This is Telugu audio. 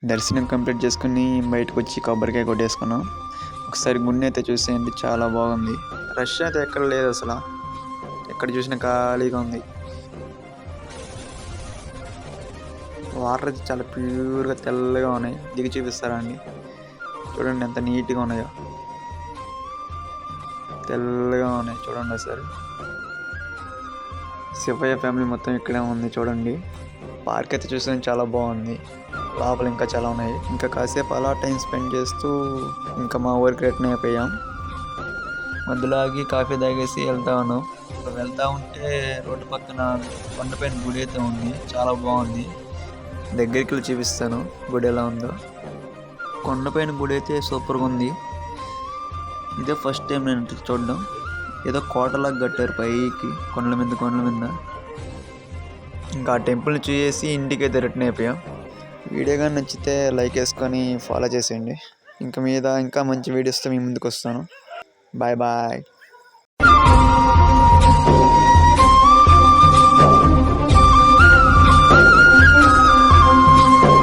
దర్శనం కంప్లీట్ చేసుకుని బయటకు వచ్చి కొబ్బరికాయ కొట్టేసుకున్నాం. ఒకసారి గుండె అయితే చూసేయండి, చాలా బాగుంది. రష్ అయితే ఎక్కడ లేదు, అసలు ఎక్కడ చూసినా ఖాళీగా ఉంది. వాటర్ అయితే చాలా ప్యూర్గా తెల్లగా ఉన్నాయి. దిగి చూపిస్తారా అండి? చూడండి ఎంత నీట్గా ఉన్నాయో, తెల్లగా ఉన్నాయి. చూడండి ఒకసారి. శివయ్య ఫ్యామిలీ మొత్తం ఇక్కడే ఉంది చూడండి. పార్క్ అయితే చూస్తే చాలా బాగుంది. లోపల ఇంకా చాలా ఉన్నాయి. ఇంకా కాసేపు అలా టైం స్పెండ్ చేస్తూ ఇంకా మా ఊరికి రిటర్న్ అయిపోయాం. మధ్యలో ఆగి కాఫీ తాగేసి వెళ్తా ఉన్నాం. వెళ్తా ఉంటే రోడ్డు పక్కన కొండపైన గుడి అయితే ఉంది, చాలా బాగుంది. దగ్గరికి వెళ్ళి చూపిస్తాను గుడి ఎలా ఉందో. కొండపైన గుడి అయితే సూపర్గా ఉంది. ఇదే ఫస్ట్ టైం నేను చూడడం. ఏదో కోటలాగా కట్టారు పైకి, కొండల మీద. ఇంకా ఆ టెంపుల్ని చూసేసి ఇంటికి అయితే రిటర్న్ అయిపోయాం. వీడియో కానీ నచ్చితే లైక్ వేసుకొని ఫాలో చేసేయండి. ఇంకా మంచి వీడియోస్తో మీ ముందుకు వస్తాను. Bye bye.